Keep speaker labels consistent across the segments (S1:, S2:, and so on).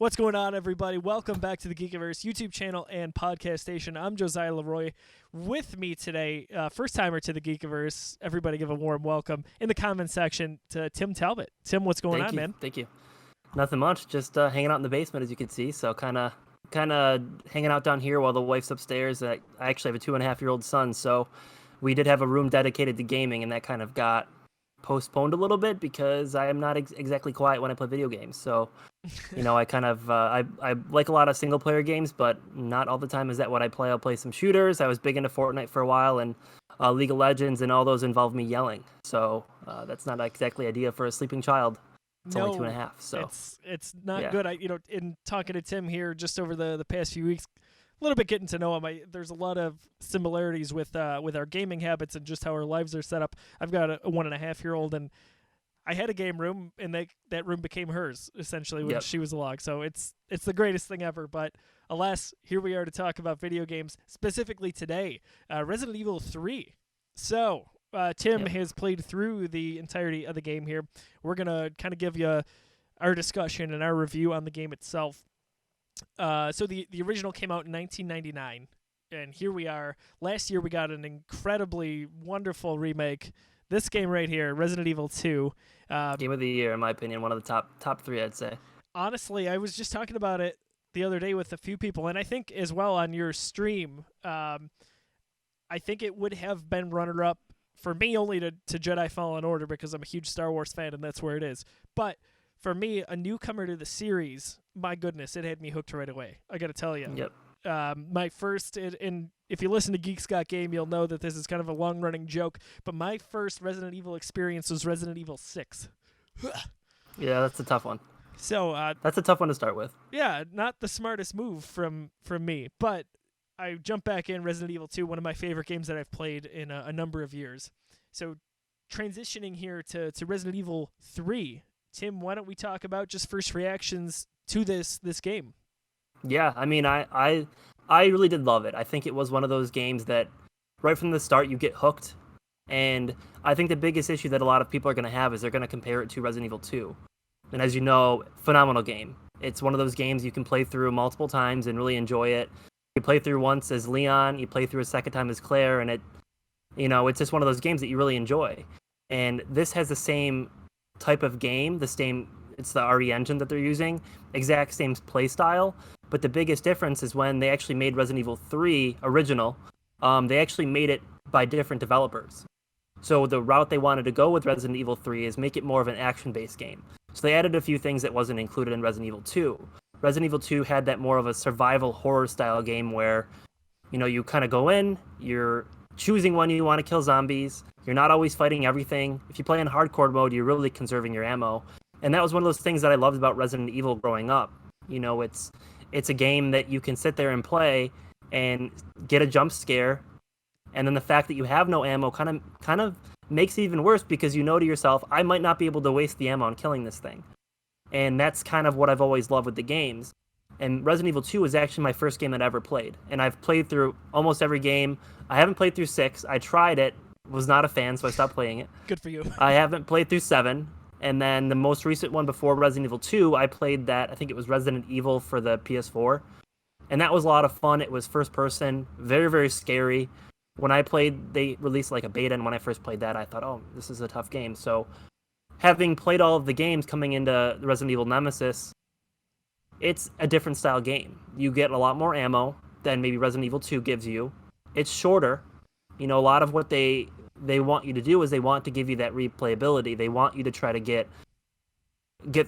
S1: What's going on, everybody? Welcome back to the Geekiverse YouTube channel and podcast station. I'm Josiah Leroy. With me today, first timer to the Geekiverse. Everybody give a warm welcome in the comment section to Tim Talbot. Tim, what's going on, man?
S2: Thank you. Nothing much. Just hanging out in the basement, as you can see. So kind of hanging out down here while the wife's upstairs. I actually have a 2.5-year-old son, so we did have a room dedicated to gaming, and that kind of got postponed a little bit because I am not exactly quiet when I play video games. So, I kind of I like a lot of single player games, but not all the time is that what I play. I'll play some shooters. I was big into Fortnite for a while, and League of Legends, and all those involve me yelling. So that's not exactly ideal for a sleeping child. It's only 2.5, so
S1: it's not good. In talking to Tim here just over the past few weeks, a little bit getting to know him, there's a lot of similarities with our gaming habits and just how our lives are set up. I've got a 1.5-year-old, and I had a game room, and that room became hers essentially when she was along. So it's the greatest thing ever. But alas, here we are to talk about video games, specifically today, Resident Evil 3. So Tim has played through the entirety of the game here. We're gonna kind of give you our discussion and our review on the game itself. So the original came out in 1999, and here we are. Last year we got an incredibly wonderful remake. This game right here, Resident Evil 2.
S2: Game of the year, in my opinion, one of the top three, I'd say.
S1: Honestly, I was just talking about it the other day with a few people, and I think as well on your stream. I think it would have been runner-up for me only to Jedi Fallen Order because I'm a huge Star Wars fan, and that's where it is. But for me, a newcomer to the series, my goodness, it had me hooked right away. I got to tell you.
S2: Yep.
S1: My first, and if you listen to Geeks Got Game, you'll know that this is kind of a long-running joke, but my first Resident Evil experience was Resident Evil 6.
S2: Yeah, that's a tough one.
S1: So
S2: that's a tough one to start with.
S1: Yeah, not the smartest move from me, but I jumped back in Resident Evil 2, one of my favorite games that I've played in a number of years. So transitioning here to Resident Evil 3, Tim, why don't we talk about just first reactions to this game?
S2: Yeah, I mean, I really did love it. I think it was one of those games that right from the start you get hooked, and I think the biggest issue that a lot of people are going to have is they're going to compare it to Resident Evil 2. And as you know, phenomenal game. It's one of those games you can play through multiple times and really enjoy it. You play through once as Leon, you play through a second time as Claire, and it's just one of those games that you really enjoy. And this has the same type of game, it's the RE engine that they're using, exact same play style, but the biggest difference is when they actually made Resident Evil 3 original, they actually made it by different developers. So the route they wanted to go with Resident Evil 3 is make it more of an action-based game. So they added a few things that wasn't included in Resident Evil 2. Resident Evil 2 had that more of a survival horror style game where, you kind of go in, you're choosing when you want to kill zombies, you're not always fighting everything. If you play in hardcore mode, you're really conserving your ammo. And that was one of those things that I loved about Resident Evil growing up. It's a game that you can sit there and play and get a jump scare, and then the fact that you have no ammo kind of makes it even worse because you know to yourself, I might not be able to waste the ammo on killing this thing. And that's kind of what I've always loved with the games. And Resident Evil 2 was actually my first game that I ever played. And I've played through almost every game. I haven't played through 6. I tried it, was not a fan, so I stopped playing it.
S1: Good for you.
S2: I haven't played through 7. And then the most recent one before Resident Evil 2, I played that, I think it was Resident Evil for the PS4. And that was a lot of fun. It was first person, very, very scary. When I played, they released like a beta, and when I first played that, I thought, oh, this is a tough game. So having played all of the games coming into Resident Evil Nemesis, it's a different style game. You get a lot more ammo than maybe Resident Evil 2 gives you. It's shorter. A lot of what they want you to do is they want to give you that replayability. They want you to try to get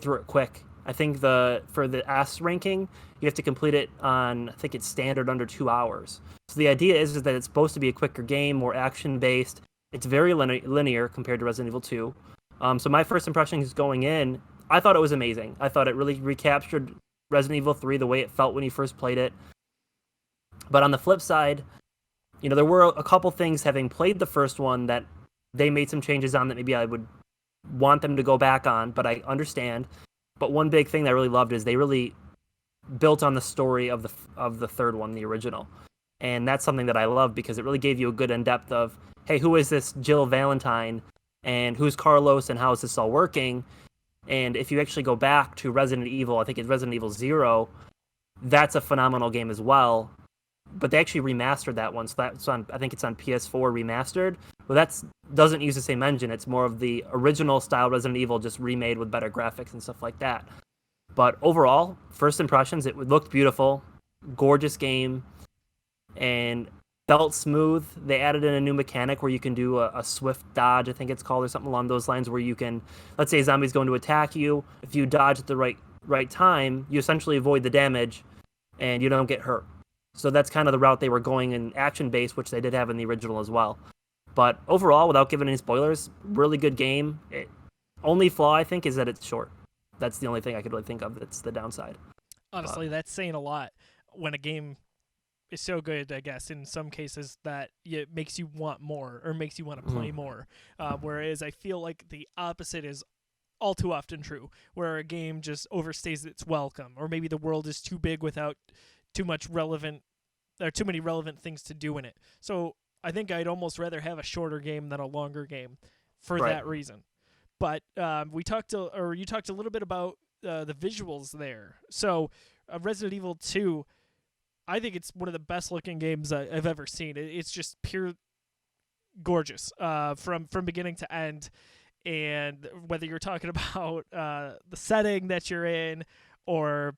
S2: through it quick. I think for the S ranking, you have to complete it on, I think it's standard under 2 hours. So the idea is that it's supposed to be a quicker game, more action-based. It's very linear compared to Resident Evil 2. So my first impressions going in, I thought it was amazing. I thought it really recaptured Resident Evil 3 the way it felt when you first played it. But on the flip side, there were a couple things, having played the first one, that they made some changes on that maybe I would want them to go back on, but I understand. But one big thing that I really loved is they really built on the story of the third one, the original. And that's something that I love because it really gave you a good in-depth of, hey, who is this Jill Valentine, and who's Carlos, and how is this all working? And if you actually go back to Resident Evil, I think it's Resident Evil 0, that's a phenomenal game as well. But they actually remastered that one, so that's on. I think it's on PS4 remastered. But that's doesn't use the same engine. It's more of the original style Resident Evil, just remade with better graphics and stuff like that. But overall, first impressions, it looked beautiful, gorgeous game, and felt smooth. They added in a new mechanic where you can do a swift dodge, I think it's called, or something along those lines, where you can, let's say a zombie's going to attack you. If you dodge at the right time, you essentially avoid the damage, and you don't get hurt. So that's kind of the route they were going in action-based, which they did have in the original as well. But overall, without giving any spoilers, really good game. Only flaw, I think, is that it's short. That's the only thing I could really think of that's the downside.
S1: Honestly, that's saying a lot when a game is so good, I guess, in some cases that it makes you want more or makes you want to play more. Whereas I feel like the opposite is all too often true, where a game just overstays its welcome, or maybe the world is too big without too much relevant, there are too many relevant things to do in it. So I think I'd almost rather have a shorter game than a longer game for that reason. But you talked a little bit about the visuals there. So Resident Evil 2, I think it's one of the best looking games I've ever seen. It's just pure gorgeous from beginning to end. And whether you're talking about the setting that you're in, or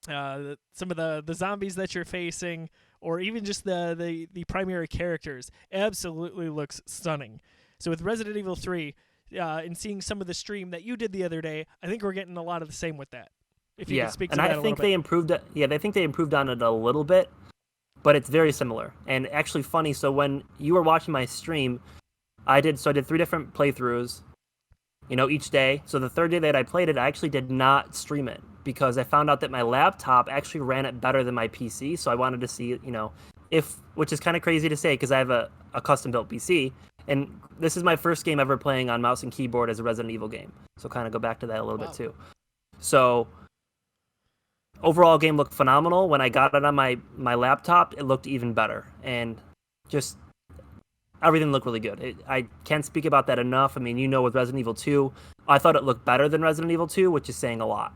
S1: some of the zombies that you're facing, or even just the primary characters, absolutely looks stunning. So with Resident Evil 3, and seeing some of the stream that you did the other day, I think we're getting a lot of the same with that. If you can speak to that a little bit.
S2: And I think they improved it. Yeah, I think they improved on it a little bit, but it's very similar. And actually funny, so when you were watching my stream, I did 3 different playthroughs, each day. So the third day that I played it, I actually did not stream it because I found out that my laptop actually ran it better than my PC. So I wanted to see, which is kind of crazy to say because I have a custom built PC. And this is my first game ever playing on mouse and keyboard as a Resident Evil game. So kind of go back to that a little bit too. So overall game looked phenomenal. When I got it on my laptop, it looked even better. And just everything looked really good. I can't speak about that enough. I mean, with Resident Evil 2, I thought it looked better than Resident Evil 2, which is saying a lot.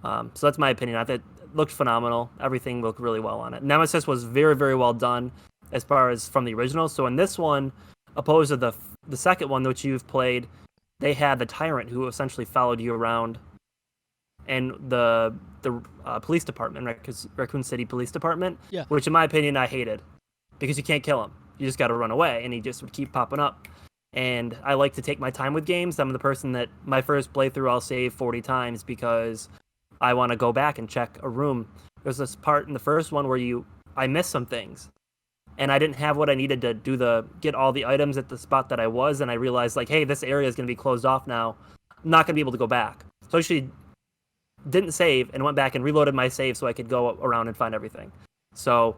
S2: So that's my opinion. I thought it looked phenomenal. Everything looked really well on it. Nemesis was very, very well done as far as from the original. So in this one, opposed to the second one, which you've played, they had the Tyrant who essentially followed you around, and the police department, Raccoon City Police Department, which in my opinion I hated because you can't kill him. You just got to run away, and he just would keep popping up. And I like to take my time with games. I'm the person that my first playthrough I'll save 40 times because I want to go back and check a room. There's this part in the first one where I missed some things, and I didn't have what I needed to get all the items at the spot that I was, and I realized, hey, this area is going to be closed off now. I'm not going to be able to go back. So I actually didn't save and went back and reloaded my save so I could go around and find everything. So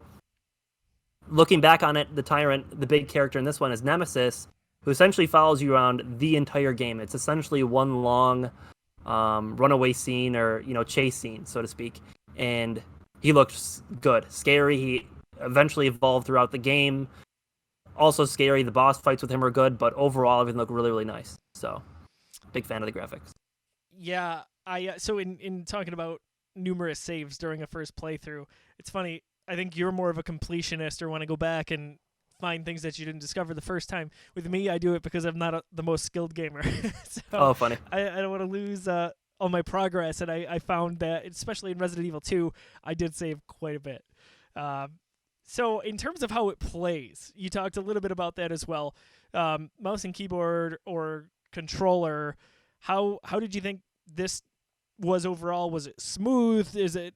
S2: looking back on it, the Tyrant, the big character in this one, is Nemesis, who essentially follows you around the entire game. It's essentially one long runaway scene or, chase scene, so to speak. And he looks good. Scary. He eventually evolved throughout the game. Also scary. The boss fights with him are good, but overall everything looked really, really nice. So, big fan of the graphics.
S1: Yeah, so in talking about numerous saves during a first playthrough, it's funny. I think you're more of a completionist or want to go back and find things that you didn't discover the first time. With me, I do it because I'm not the most skilled gamer. So
S2: funny.
S1: I don't want to lose all my progress, and I found that, especially in Resident Evil 2, I did save quite a bit. So in terms of how it plays, you talked a little bit about that as well. Mouse and keyboard or controller, how did you think this was overall? Was it smooth? Is it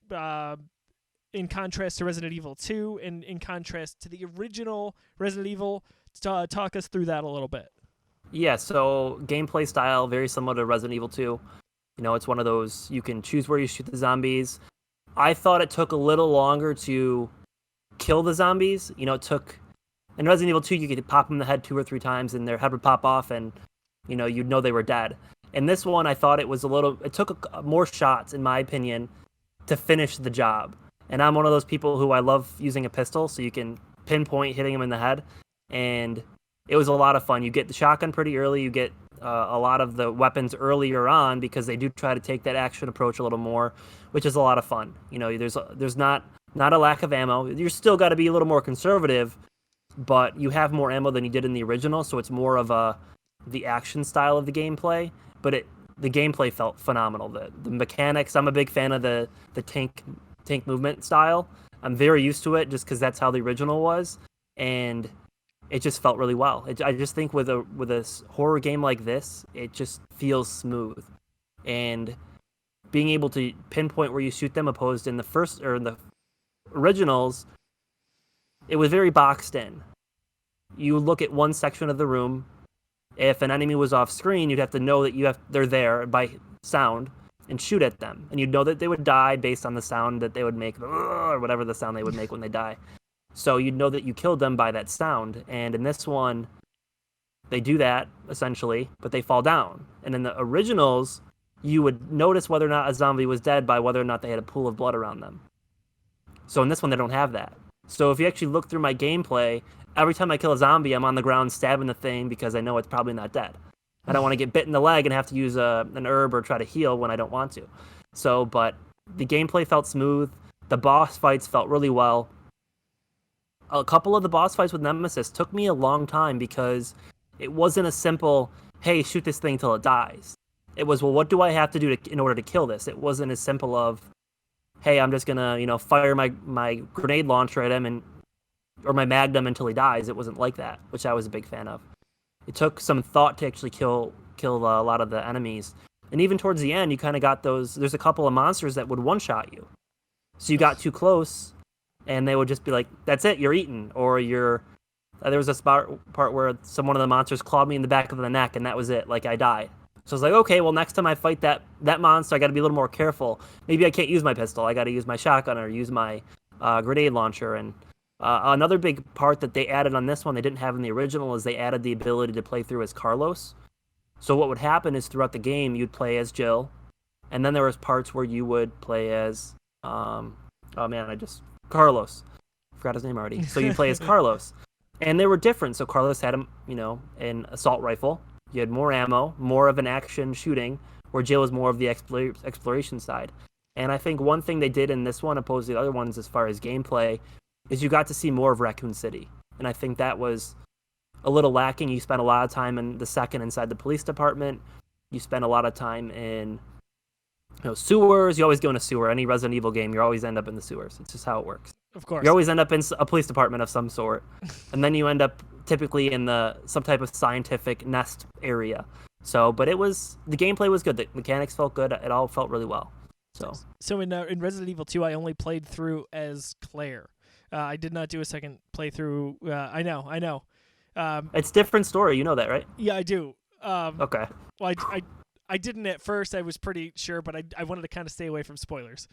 S1: in contrast to Resident Evil 2 and in contrast to the original Resident Evil? Talk us through that a little bit.
S2: Yeah, so gameplay style, very similar to Resident Evil 2. It's one of those, you can choose where you shoot the zombies. I thought it took a little longer to kill the zombies. It took, in Resident Evil 2, you could pop them in the head 2 or 3 times and their head would pop off and, you'd know they were dead. In this one, I thought it took more shots, in my opinion, to finish the job. And I'm one of those people who I love using a pistol, so you can pinpoint hitting him in the head. And it was a lot of fun. You get the shotgun pretty early. You get a lot of the weapons earlier on because they do try to take that action approach a little more, which is a lot of fun. You know, there's not a lack of ammo. You still got to be a little more conservative, but you have more ammo than you did in the original, so it's more of the action style of the gameplay. But the gameplay felt phenomenal. The mechanics, I'm a big fan of the tank movement style. I'm very used to it just because that's how the original was, and it just felt really well. I just think with a horror game like this, it just feels smooth, and being able to pinpoint where you shoot them, opposed in the first or in the originals, it was very boxed in. You look at one section of the room. If an enemy was off screen, you'd have to know that they're there by sound and shoot at them, and you'd know that they would die based on the sound that they would make, or whatever the sound they would make when they die. So you'd know that you killed them by that sound. And in this one, they do that essentially, but they fall down. And in the originals, you would notice whether or not a zombie was dead by whether or not they had a pool of blood around them. So in this one, they don't have that. So if you actually look through my gameplay, every time I kill a zombie, I'm on the ground stabbing the thing because I know it's probably not dead. I don't want to get bit in the leg and have to use an herb or try to heal when I don't want to. So, but the gameplay felt smooth. The boss fights felt really well. A couple of the boss fights with Nemesis took me a long time because it wasn't a simple, hey, shoot this thing till it dies. It was, well, what do I have to do in order to kill this? It wasn't as simple of, hey, I'm just gonna, fire my grenade launcher at him or my magnum until he dies. It wasn't like that, which I was a big fan of. It took some thought to actually kill a lot of the enemies. And even towards the end, you kind of got there's a couple of monsters that would one-shot you. So you got too close, and they would just be like, that's it, you're eaten. Or there was a part where one of the monsters clawed me in the back of the neck, and that was it, like I died. So I was like, okay, well, next time I fight that monster, I got to be a little more careful. Maybe I can't use my pistol. I got to use my shotgun or use my grenade launcher. And another big part that they added on this one they didn't have in the original is they added the ability to play through as Carlos. So what would happen is throughout the game, you'd play as Jill, and then there was parts where you would play as, Carlos. I forgot his name already. So you play as Carlos. And they were different. So Carlos had, an assault rifle. You had more ammo, more of an action shooting, where Jill was more of the exploration side. And I think one thing they did in this one, opposed to the other ones as far as gameplay, is you got to see more of Raccoon City. And I think that was a little lacking. You spent a lot of time in the second inside the police department. You spent a lot of time in sewers. You always go in a sewer. Any Resident Evil game, you always end up in the sewers. It's just how it works.
S1: Of course.
S2: You always end up in a police department of some sort. And then you end up typically in some type of scientific nest area. So, but the gameplay was good. The mechanics felt good. It all felt really well.
S1: So in Resident Evil 2, I only played through as Claire. I did not do a second playthrough. I know.
S2: It's a different story. You know that, right?
S1: Yeah, I do.
S2: Okay.
S1: Well, I didn't at first. I was pretty sure, but I wanted to kind of stay away from spoilers.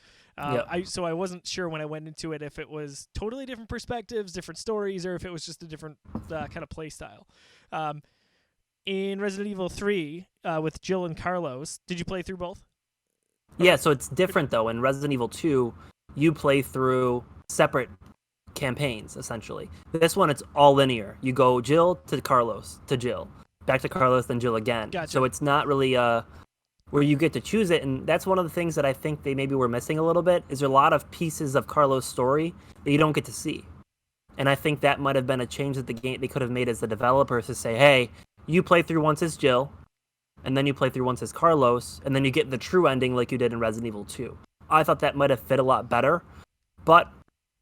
S1: So I wasn't sure when I went into it if it was totally different perspectives, different stories, or if it was just a different kind of play style. In Resident Evil 3, with Jill and Carlos, did you play through both?
S2: Yeah, so it's different, though. In Resident Evil 2, you play through separate campaigns, essentially. This one, it's all linear. You go Jill to Carlos to Jill. Back to Carlos, then Jill again.
S1: Gotcha.
S2: So it's not really where you get to choose it, and that's one of the things that I think they maybe were missing a little bit, is there a lot of pieces of Carlos' story that you don't get to see. And I think that might have been a change that they could have made as the developers to say, hey, you play through once as Jill, and then you play through once as Carlos, and then you get the true ending like you did in Resident Evil 2. I thought that might have fit a lot better, but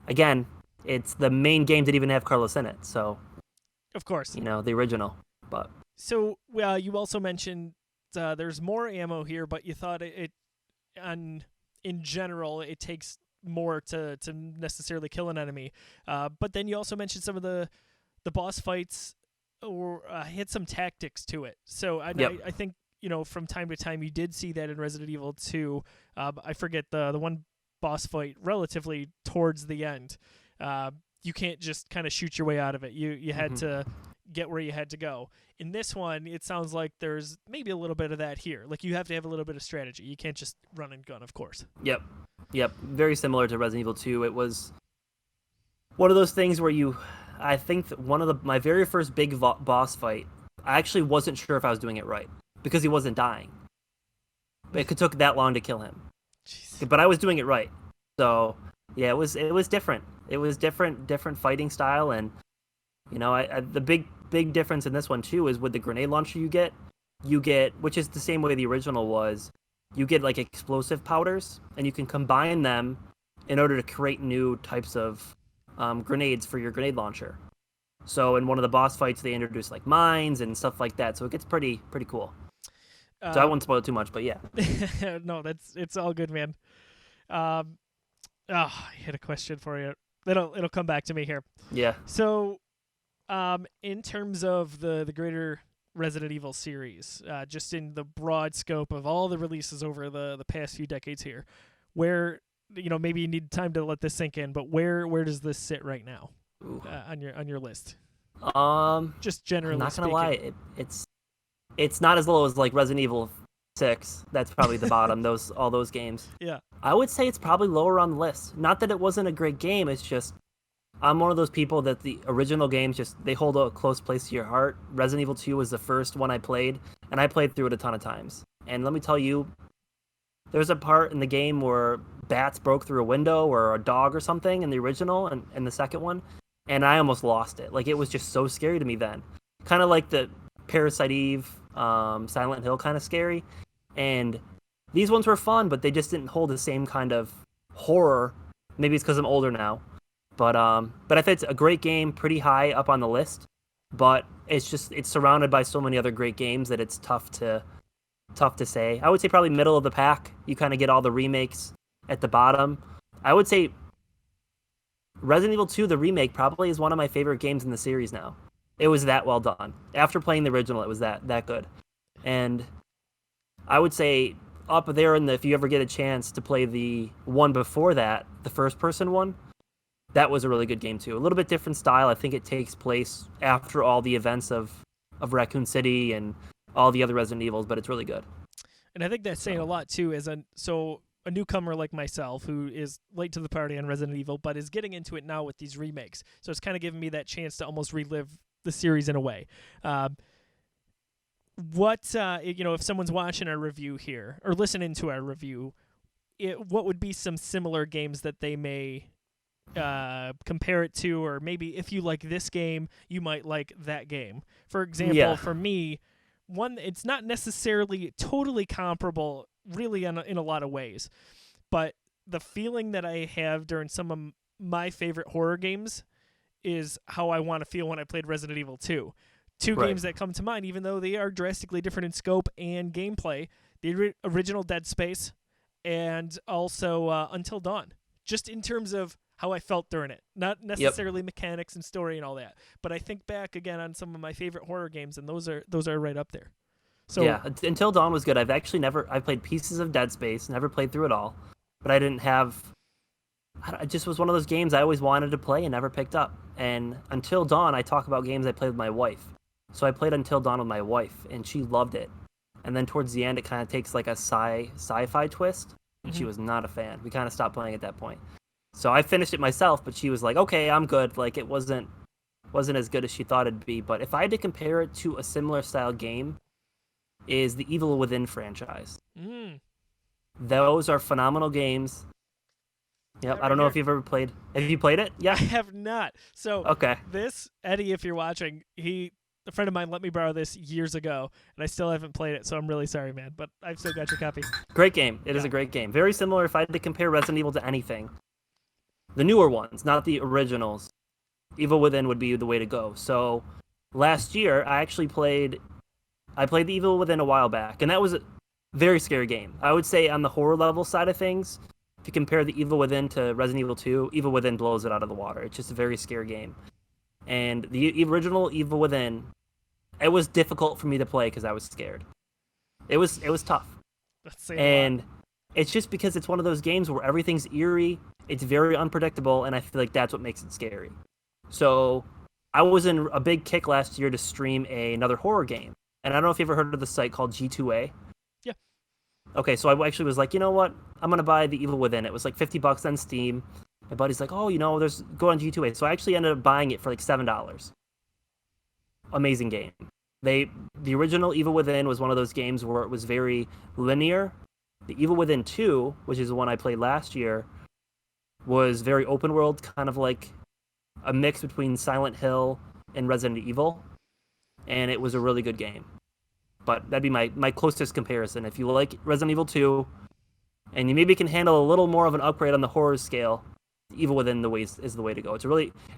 S2: again, it's the main game didn't even have Carlos in it, so
S1: of course,
S2: the original. But
S1: so you also mentioned there's more ammo here, but you thought in general it takes more to necessarily kill an enemy. But then you also mentioned some of the boss fights or had some tactics to it. So I think from time to time you did see that in Resident Evil 2. I forget the one boss fight relatively towards the end. You can't just kind of shoot your way out of it. You had to get where you had to go. In this one, it sounds like there's maybe a little bit of that here. Like you have to have a little bit of strategy. You can't just run and gun, of course.
S2: Yep. Very similar to Resident Evil 2. It was one of those things where I think that my very first big boss fight I actually wasn't sure if I was doing it right because he wasn't dying. It took that long to kill him.
S1: Jeez.
S2: But I was doing it right. So yeah, it was different. It was different fighting style, and the big difference in this one too is with the grenade launcher you get, which is the same way the original was, you get like explosive powders, and you can combine them in order to create new types of grenades for your grenade launcher. So in one of the boss fights, they introduce like mines and stuff like that. So it gets pretty cool. So I won't spoil it too much, but yeah.
S1: No, it's all good, man. I had a question for you. It'll come back to me here.
S2: Yeah.
S1: So, in terms of the greater Resident Evil series, just in the broad scope of all the releases over the past few decades here, where maybe you need time to let this sink in, but where does this sit right now on your list?
S2: Just
S1: generally
S2: I'm not gonna
S1: speaking.
S2: lie, it's not as low as like Resident Evil 6. That's probably the bottom. All those games.
S1: Yeah.
S2: I would say it's probably lower on the list. Not that it wasn't a great game. It's just I'm one of those people that the original games they hold a close place to your heart. Resident Evil 2 was the first one I played, and I played through it a ton of times. And let me tell you, there's a part in the game where bats broke through a window or a dog or something in the original and in the second one, and I almost lost it. Like, it was just so scary to me then. Kind of like the Parasite Eve, Silent Hill kind of scary. And these ones were fun, but they just didn't hold the same kind of horror. Maybe it's because I'm older now. But I think it's a great game, pretty high up on the list. But it's surrounded by so many other great games that it's tough to say. I would say probably middle of the pack. You kind of get all the remakes at the bottom. I would say Resident Evil 2, the remake, probably is one of my favorite games in the series now. It was that well done. After playing the original, it was that good. And I would say up there if you ever get a chance to play the one before that, the first person one, that was a really good game too. A little bit different style. I think it takes place after all the events of Raccoon City and all the other Resident Evils, but it's really good.
S1: And I think that's saying a lot too, as a newcomer like myself who is late to the party on Resident Evil, but is getting into it now with these remakes. So it's kind of giving me that chance to almost relive the series in a way. If someone's watching our review here or listening to our review, what would be some similar games that they may compare it to, or maybe if you like this game, you might like that game. For example, For me, one, it's not necessarily totally comparable, really, in a lot of ways, but the feeling that I have during some of my favorite horror games is how I want to feel when I played Resident Evil 2. Two
S2: Right.
S1: games that come to mind, even though they are drastically different in scope and gameplay. The original Dead Space and also Until Dawn. Just in terms of how I felt during it. Not necessarily mechanics and story and all that. But I think back again on some of my favorite horror games, and those are right up there. So
S2: yeah, Until Dawn was good. I've played pieces of Dead Space, never played through it all. But it just was one of those games I always wanted to play and never picked up. And Until Dawn, I talk about games I played with my wife. So I played Until Dawn with my wife, and she loved it. And then towards the end, it kind of takes like a sci-fi twist, and she was not a fan. We kind of stopped playing at that point. So I finished it myself, but she was like, okay, I'm good. Like, it wasn't as good as she thought it'd be. But if I had to compare it to a similar style game, is the Evil Within franchise. Those are phenomenal games. Yep, I don't know if you've ever played. Have you played it? Yeah.
S1: I have not. So
S2: Okay.
S1: This, Eddie, if you're watching, a friend of mine let me borrow this years ago, and I still haven't played it, so I'm really sorry, man. But I've still got your copy.
S2: Great game. It is a great game. Very similar if I had to compare Resident Evil to anything. The newer ones, not the originals. Evil Within would be the way to go. So last year, I played the Evil Within a while back, and that was a very scary game. I would say on the horror level side of things, if you compare the Evil Within to Resident Evil 2, Evil Within blows it out of the water. It's just a very scary game. And the original Evil Within, it was difficult for me to play because I was scared. It was tough. And it's just because it's one of those games where everything's eerie, it's very unpredictable, and I feel like that's what makes it scary. So I was in a big kick last year to stream another horror game. And I don't know if you ever heard of the site called G2A.
S1: Yeah.
S2: Okay, so I actually was like, you know what? I'm going to buy the Evil Within. It was like $50 on Steam. My buddy's like, oh, go on G2A. So I actually ended up buying it for like $7. Amazing game. The original Evil Within was one of those games where it was very linear. The Evil Within 2, which is the one I played last year, was very open world, kind of like a mix between Silent Hill and Resident Evil, and it was a really good game. But that'd be my closest comparison. If you like Resident Evil 2, and you maybe can handle a little more of an upgrade on the horror scale, Evil Within is the way to go.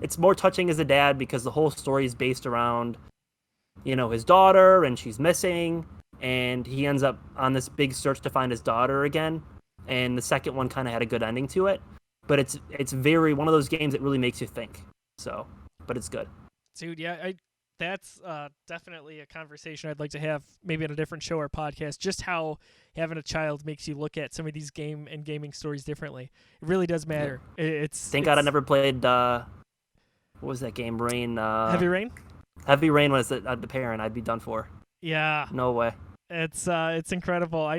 S2: It's more touching as a dad because the whole story is based around, his daughter, and she's missing, and he ends up on this big search to find his daughter again. And the second one kind of had a good ending to it, but it's very one of those games that really makes you think. So, but it's good.
S1: Dude, yeah, that's definitely a conversation I'd like to have, maybe on a different show or podcast. Just how having a child makes you look at some of these gaming stories differently. It really does matter. Yeah.
S2: Thank God I never played. What was that game? Rain.
S1: Heavy Rain.
S2: Heavy Rain was the parent. I'd be done for.
S1: Yeah.
S2: No way.
S1: It's incredible.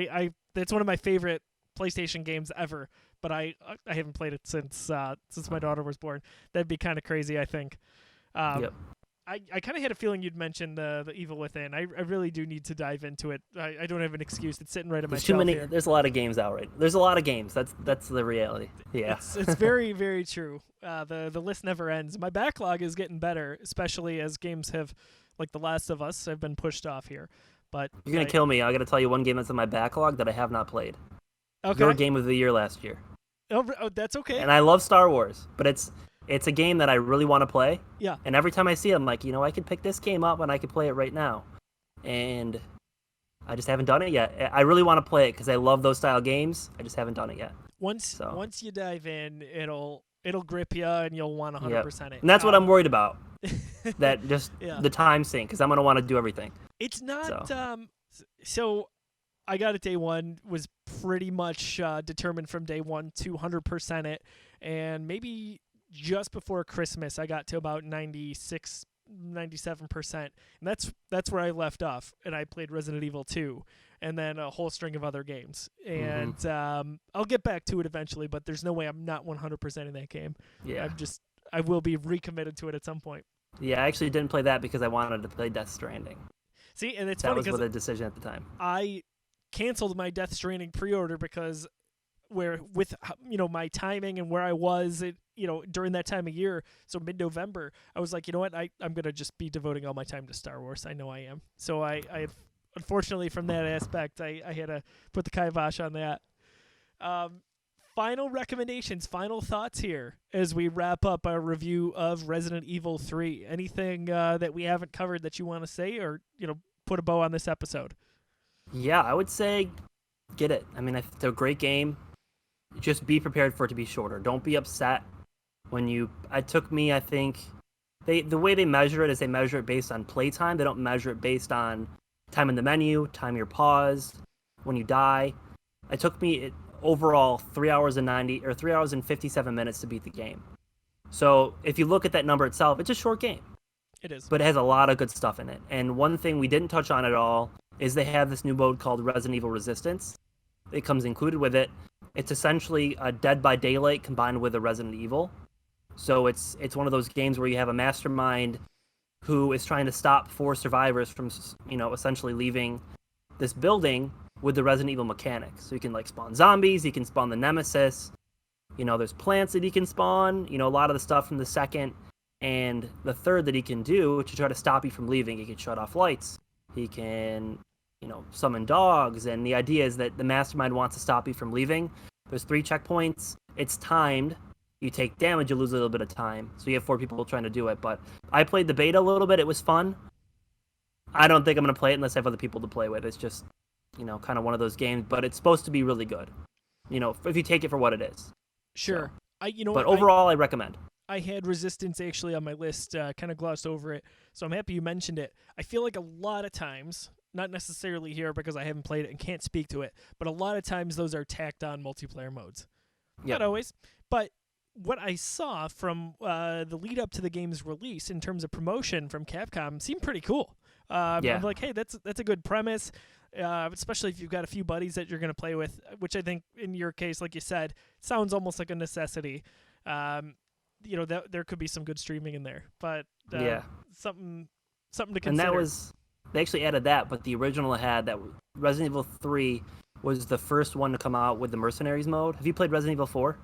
S1: It's one of my favorite PlayStation games ever, but I haven't played it since my daughter was born. That'd be kind of crazy, I think.
S2: Yep.
S1: I kind of had a feeling you'd mention the Evil Within. I really do need to dive into it. I don't have an excuse. It's sitting right on my shelf here.
S2: There's a lot of games out right. There's a lot of games. That's the reality. Yeah.
S1: It's very, very true. The list never ends. My backlog is getting better, especially as games like The Last of Us, have been pushed off here. But
S2: you're gonna kill me. I got to tell you one game that's in my backlog that I have not played.
S1: Okay.
S2: Your game of the year last year.
S1: Oh, that's okay.
S2: And I love Star Wars, but it's a game that I really want to play.
S1: Yeah.
S2: And every time I see it, I'm like, I could pick this game up and I could play it right now. And I just haven't done it yet. I really want to play it because I love those style games. I just haven't done it yet.
S1: Once you dive in, it'll grip you and you'll want 100% it.
S2: And that's what I'm worried about. That just the time sink, because I'm going to want to do everything.
S1: It's not so I got it day one, was pretty much determined from day one to 100% it, and maybe just before Christmas I got to about 96, 97%, and that's where I left off, and I played Resident Evil 2 and then a whole string of other games, and I'll get back to it eventually, but there's no way I'm not 100% in that game.
S2: Yeah.
S1: I will be recommitted to it at some point.
S2: Yeah, I actually didn't play that because I wanted to play Death Stranding.
S1: See, and it's
S2: that
S1: funny
S2: was the decision at the time.
S1: I canceled my Death Stranding pre-order because with my timing and where I was during that time of year, so mid-November, I was like, you know what, I'm going to just be devoting all my time to Star Wars. I know I am. So I unfortunately, from that aspect, I had to put the kibosh on that. Final recommendations, final thoughts here as we wrap up our review of Resident Evil 3. Anything that we haven't covered that you want to say, or put a bow on this episode?
S2: Yeah, I would say get it. I mean, it's a great game. Just be prepared for it to be shorter. Don't be upset when it took me, I think, the way they measure it is they measure it based on playtime. They don't measure it based on time in the menu, time you're paused, when you die. It took me overall 3 hours and 57 minutes to beat the game. So if you look at that number itself, it's a short game.
S1: It is.
S2: But it has a lot of good stuff in it. And one thing we didn't touch on at all is they have this new mode called Resident Evil Resistance. It comes included with it. It's essentially a Dead by Daylight combined with a Resident Evil. So it's one of those games where you have a mastermind who is trying to stop 4 survivors from, essentially leaving this building with the Resident Evil mechanics. So you can spawn zombies, you can spawn the Nemesis, there's plants that he can spawn, a lot of the stuff from the second and the third that he can do to try to stop you from leaving. He can shut off lights, he can, summon dogs, and the idea is that the mastermind wants to stop you from leaving. There's 3 checkpoints, it's timed, you take damage, you lose a little bit of time, so you have 4 people trying to do it. But I played the beta a little bit, it was fun. I don't think I'm going to play it unless I have other people to play with. It's just kind of one of those games, but it's supposed to be really good, if you take it for what it is.
S1: Sure.
S2: So, but overall, I recommend.
S1: I had Resistance actually on my list, kind of glossed over it, so I'm happy you mentioned it. I feel like a lot of times, not necessarily here because I haven't played it and can't speak to it, but a lot of times those are tacked on multiplayer modes. Yep. Not always, but what I saw from the lead up to the game's release in terms of promotion from Capcom seemed pretty cool. I'm like, hey, that's a good premise. Especially if you've got a few buddies that you're going to play with, which I think in your case, like you said, sounds almost like a necessity. There could be some good streaming in there, but something to consider.
S2: And They actually added that, but the original had that. Resident Evil 3 was the first one to come out with the Mercenaries mode. Have you played Resident Evil 4?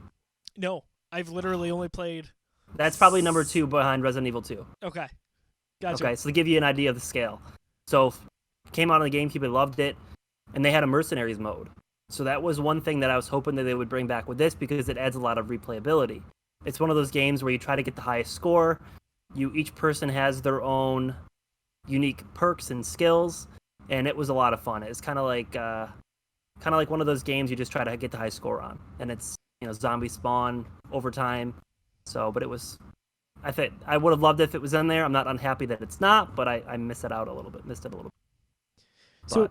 S1: No, I've literally only played.
S2: That's probably number 2 behind Resident Evil 2.
S1: Okay, gotcha.
S2: Okay, so to give you an idea of the scale. So, came out on the GameCube, I loved it, and they had a Mercenaries mode. So that was one thing that I was hoping that they would bring back with this because it adds a lot of replayability. It's one of those games where you try to get the highest score. Each person has their own unique perks and skills, and it was a lot of fun. It's kind of like one of those games you just try to get the high score on, and it's zombie spawn over time. So, but it was. I think I would have loved it if it was in there. I'm not unhappy that it's not, but I missed it out a little bit. Missed it a little bit.
S1: So,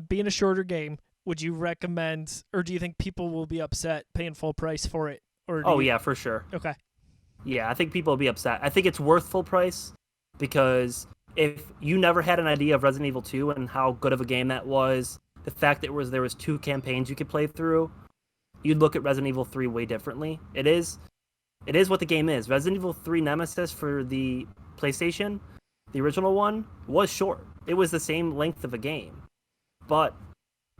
S1: being a shorter game, would you recommend, or do you think people will be upset paying full price for it? Or
S2: yeah, for sure.
S1: Okay.
S2: Yeah, I think people will be upset. I think it's worth full price because if you never had an idea of Resident Evil 2 and how good of a game that was, the fact that there was 2 campaigns you could play through, you'd look at Resident Evil 3 way differently. It is what the game is. Resident Evil 3 Nemesis for the PlayStation, the original one, was short. It was the same length of a game. But,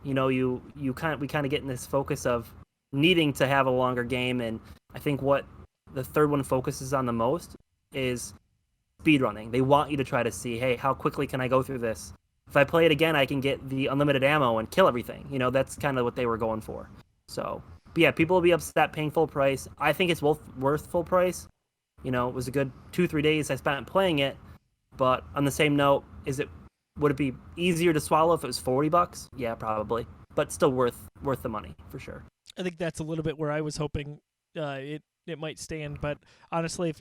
S2: we kind of get in this focus of needing to have a longer game, and I think what the third one focuses on the most is speedrunning. They want you to try to see, hey, how quickly can I go through this? If I play it again, I can get the unlimited ammo and kill everything. That's kind of what they were going for. So, but yeah, people will be upset paying full price. I think it's worth full price. It was a good 2-3 days I spent playing it. But on the same note, would it be easier to swallow if it was $40? Yeah, probably. But still worth the money for sure.
S1: I think that's a little bit where I was hoping it might stand. But honestly, if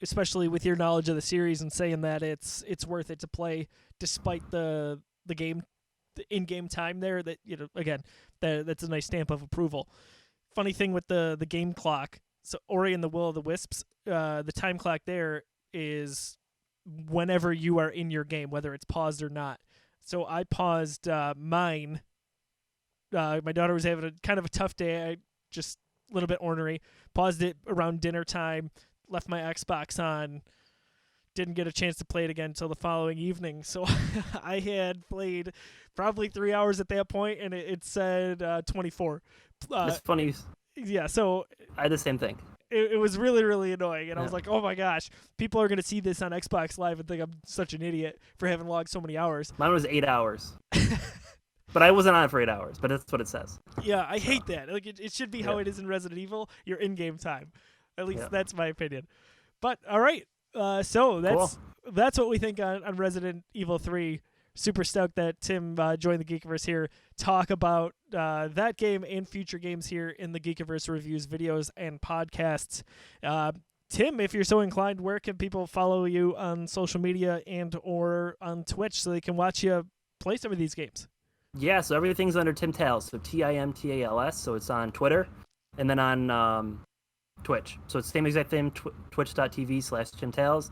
S1: especially with your knowledge of the series and saying that it's worth it to play despite the game, the in-game time there, that again, that's a nice stamp of approval. Funny thing with the game clock, so Ori and the Will of the Wisps, the time clock there is whenever you are in your game, whether it's paused or not. So I paused mine. My daughter was having kind of a tough day. I just a little bit ornery. Paused it around dinner time. Left my Xbox on. Didn't get a chance to play it again until the following evening. So I had played probably 3 hours at that point, and it said 24.
S2: It's funny.
S1: Yeah, so
S2: I had the same thing.
S1: It was really, really annoying, and I was like, oh my gosh, people are going to see this on Xbox Live and think I'm such an idiot for having logged so many hours.
S2: Mine was 8 hours. But I wasn't on it for 8 hours, but that's what it says.
S1: Yeah, I hate that. Like it should be how it is in Resident Evil, your in-game time. At least that's my opinion. But all right, so that's what we think on Resident Evil 3. Super stoked that Tim joined the Geekiverse here. Talk about that game and future games here in the Geekiverse reviews, videos, and podcasts. Tim, if you're so inclined, where can people follow you on social media and or on Twitch so they can watch you play some of these games?
S2: Yeah, so everything's under Tim Tales, so TIMTALS, so it's on Twitter, and then on Twitch. So it's the same exact thing, twitch.tv/Tim Tales.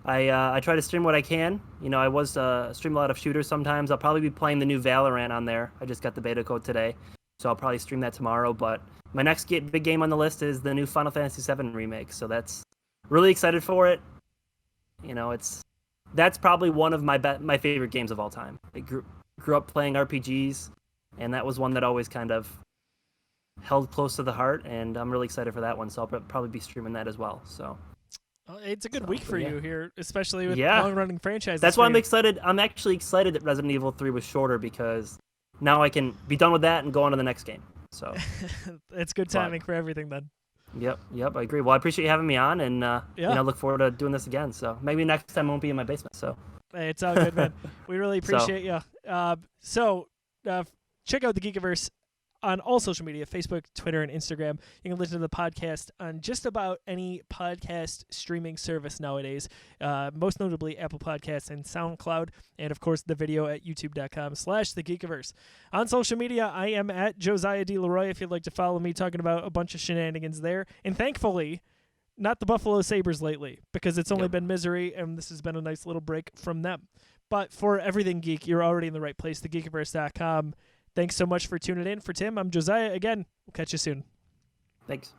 S2: I try to stream what I can. I was stream a lot of shooters sometimes. I'll probably be playing the new Valorant on there. I just got the beta code today, so I'll probably stream that tomorrow. But my next big game on the list is the new Final Fantasy VII remake, so that's really excited for it. That's probably one of my favorite games of all time. I grew up playing RPGs, and that was one that always kind of held close to the heart, and I'm really excited for that one, so I'll probably be streaming that as well. So
S1: it's a good week for you here, especially with long-running franchises.
S2: That's why I'm excited. I'm actually excited that Resident Evil 3 was shorter because now I can be done with that and go on to the next game. So
S1: it's good timing for everything then.
S2: Yep, I agree. Well, I appreciate you having me on, and look forward to doing this again. So maybe next time I won't be in my basement. So
S1: hey, it's all good, man. We really appreciate you. So check out the Geekiverse on all social media, Facebook, Twitter, and Instagram. You can listen to the podcast on just about any podcast streaming service nowadays, most notably Apple Podcasts and SoundCloud, and of course the video at youtube.com/thegeekiverse. On social media, I am at Josiah D. Leroy if you'd like to follow me talking about a bunch of shenanigans there. And thankfully, not the Buffalo Sabres lately, because it's only been misery, and this has been a nice little break from them. But for everything geek, you're already in the right place, thegeekiverse.com. Thanks so much for tuning in. For Tim, I'm Josiah. Again, we'll catch you soon.
S2: Thanks.